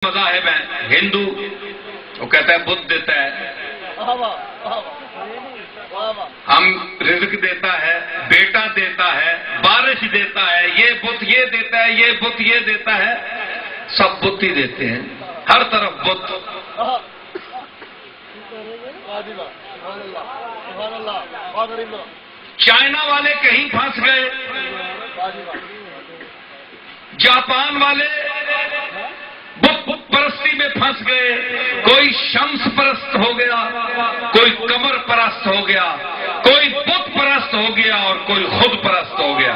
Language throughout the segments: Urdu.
مذاہب ہیں، ہندو وہ کہتا ہے بدھ دیتا ہے، ہم رزق دیتا ہے، بیٹا دیتا ہے، بارش دیتا ہے، یہ بت یہ دیتا ہے، یہ بت یہ دیتا ہے، سب بت ہی دیتے ہیں، ہر طرف بت۔ چائنا والے کہیں پھنس گئے، جاپان والے بت پرستی میں پھنس گئے، کوئی شمس پرست ہو گیا، کوئی قمر پرست ہو گیا، کوئی بت پرست ہو گیا اور کوئی خود پرست ہو گیا۔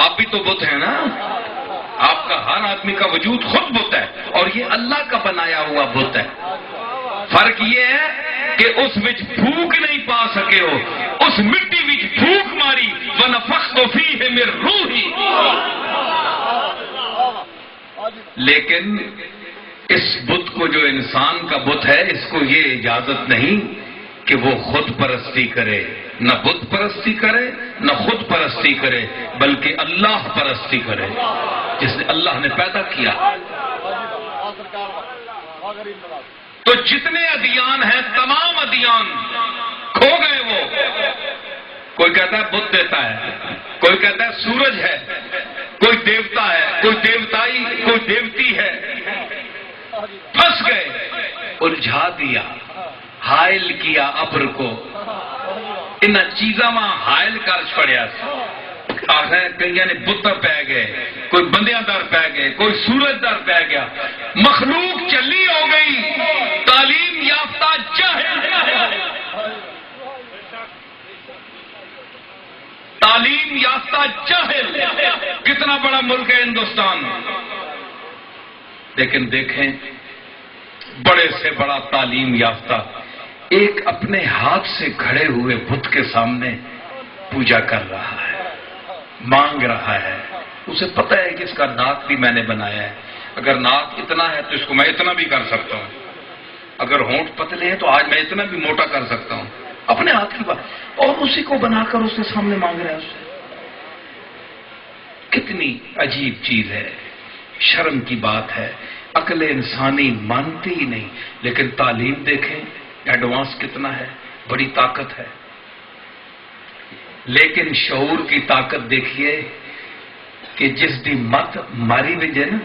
آپ بھی تو بت ہیں نا، آپ کا ہر آدمی کا وجود خود بت ہے اور یہ اللہ کا بنایا ہوا بت ہے۔ فرق یہ ہے کہ اس وچ پھوک نہیں پا سکے ہو، اس مٹی وچ پھوک ماری وَنَفَخْتُ فِيهِ مِن رُوحِي، لیکن اس بت کو جو انسان کا بت ہے اس کو یہ اجازت نہیں کہ وہ خود پرستی کرے، نہ بت پرستی کرے نہ خود پرستی کرے، بلکہ اللہ پرستی کرے جس نے اللہ نے پیدا کیا۔ تو جتنے ادیان ہیں تمام ادیان کھو گئے، وہ کوئی کہتا ہے بت دیتا ہے، کوئی کہتا ہے سورج ہے، کوئی دیوتا ہے، کوئی دیوتائی، کوئی دیوتی ہے، پھنس گئے، الجھا دیا، حائل کیا ابر کو، ان چیزاں وہاں حائل کر چھڑیا، کئی نے بت پہ گئے، کوئی بندیاں در پہ گئے، کوئی سورج در پہ گیا، مخلوق چلی ہو گئی، تعلیم یافتہ جاہل، تعلیم یافتہ جاہل۔ کتنا بڑا ملک ہے ہندوستان، لیکن دیکھیں بڑے سے بڑا تعلیم یافتہ ایک اپنے ہاتھ سے گھڑے ہوئے بت کے سامنے پوجا کر رہا ہے، مانگ رہا ہے، اسے پتہ ہے کہ اس کا ناک بھی میں نے بنایا ہے، اگر ناک اتنا ہے تو اس کو میں اتنا بھی کر سکتا ہوں، اگر ہونٹ پتلے ہیں تو آج میں اتنا بھی موٹا کر سکتا ہوں، اپنے ہاتھ کی بات، اور اسی کو بنا کر اس کے سامنے مانگ رہا ہے اس سے۔ کتنی عجیب چیز ہے، شرم کی بات ہے، عقل انسانی مانتی ہی نہیں، لیکن تعلیم دیکھیں ایڈوانس کتنا ہے، بڑی طاقت ہے، لیکن شعور کی طاقت دیکھیے کہ جس دی مت ماری وجے نا،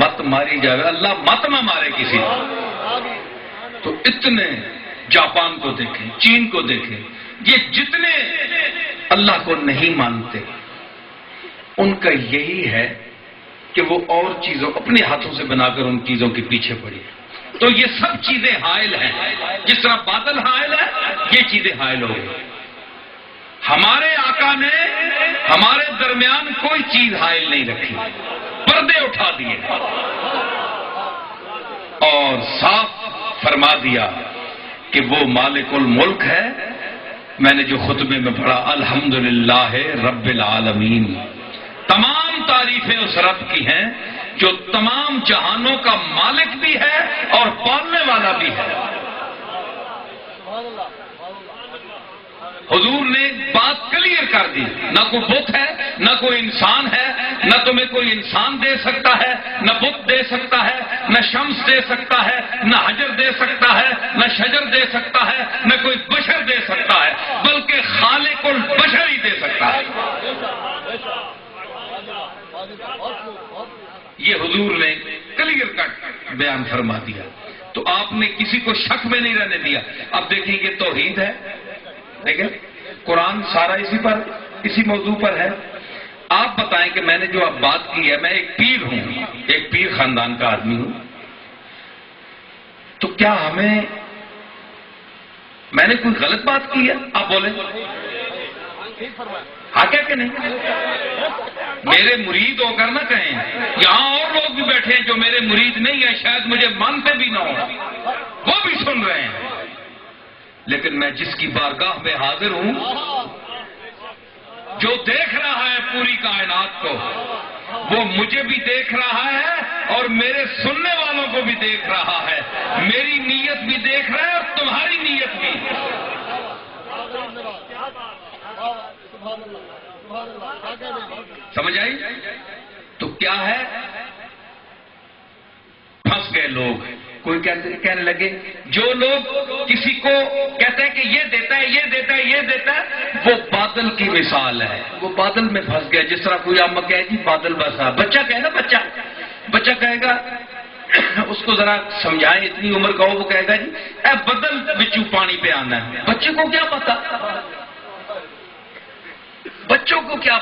مت ماری جائے، اللہ مت نہ مارے کسی کو، تو اتنے جاپان کو دیکھیں، چین کو دیکھیں، یہ جتنے اللہ کو نہیں مانتے ان کا یہی ہے کہ وہ اور چیزوں اپنے ہاتھوں سے بنا کر ان چیزوں کے پیچھے پڑی۔ تو یہ سب چیزیں حائل ہیں، جس طرح بادل حائل ہے یہ چیزیں حائل ہو گئی۔ ہمارے آقا نے ہمارے درمیان کوئی چیز حائل نہیں رکھی، پردے اٹھا دیے اور صاف فرما دیا کہ وہ مالک الملک ہے۔ میں نے جو خطبے میں پڑھا الحمدللہ رب العالمین، تمام تعریفیں اس رب کی ہیں جو تمام جہانوں کا مالک بھی ہے اور پالنے والا بھی ہے۔ حضور نے بات کلیئر کر دی، نہ کوئی بت ہے نہ کوئی انسان ہے، نہ تمہیں کوئی انسان دے سکتا ہے، نہ بت دے سکتا ہے، نہ شمس دے سکتا ہے، نہ حجر دے سکتا ہے، نہ شجر دے سکتا ہے، نہ کوئی بشر دے سکتا ہے، بلکہ خالق البشر ہی دے سکتا ہے۔ یہ حضور نے کلیئر کٹ بیان فرما دیا، تو آپ نے کسی کو شک میں نہیں رہنے دیا۔ اب دیکھیں یہ توحید ہے، دیکھیں قرآن سارا اسی موضوع پر ہے۔ آپ بتائیں کہ میں نے جو اب بات کی ہے، میں ایک پیر ہوں، ایک پیر خاندان کا آدمی ہوں، تو کیا میں نے کوئی غلط بات کی ہے؟ آپ بولیں ہاں کیا کہ نہیں؟ میرے مرید ہو کر نہ کہیں، یہاں اور لوگ بھی بیٹھے ہیں جو میرے مرید نہیں ہیں، شاید مجھے مانتے بھی نہ ہوں، وہ بھی سن رہے ہیں، لیکن میں جس کی بارگاہ میں حاضر ہوں، جو دیکھ رہا ہے پوری کائنات کو، وہ مجھے بھی دیکھ رہا ہے اور میرے سننے والوں کو بھی دیکھ رہا ہے، میری نیت بھی دیکھ رہا ہے اور تمہاری نیت بھی۔ سمجھ آئی؟ تو کیا ہے؟ پھنس گئے لوگ. کوئی کہنے لگے جو لوگ کسی کو کہتے ہیں کہ یہ دیتا ہے یہ دیتا ہے یہ دیتا ہے، وہ بادل کی مثال ہے. وہ بادل میں پھنس گیا. جس طرح کوئی عام کہے جی بادل برسا، بچہ کہے نا، بچہ کہے گا، اس کو ذرا سمجھائیں، اتنی عمر کا ہو، وہ کہے گا جی اے بدل بچوں پانی پہ آنا ہے. بچے کو کیا پتا، بچوں کو کیا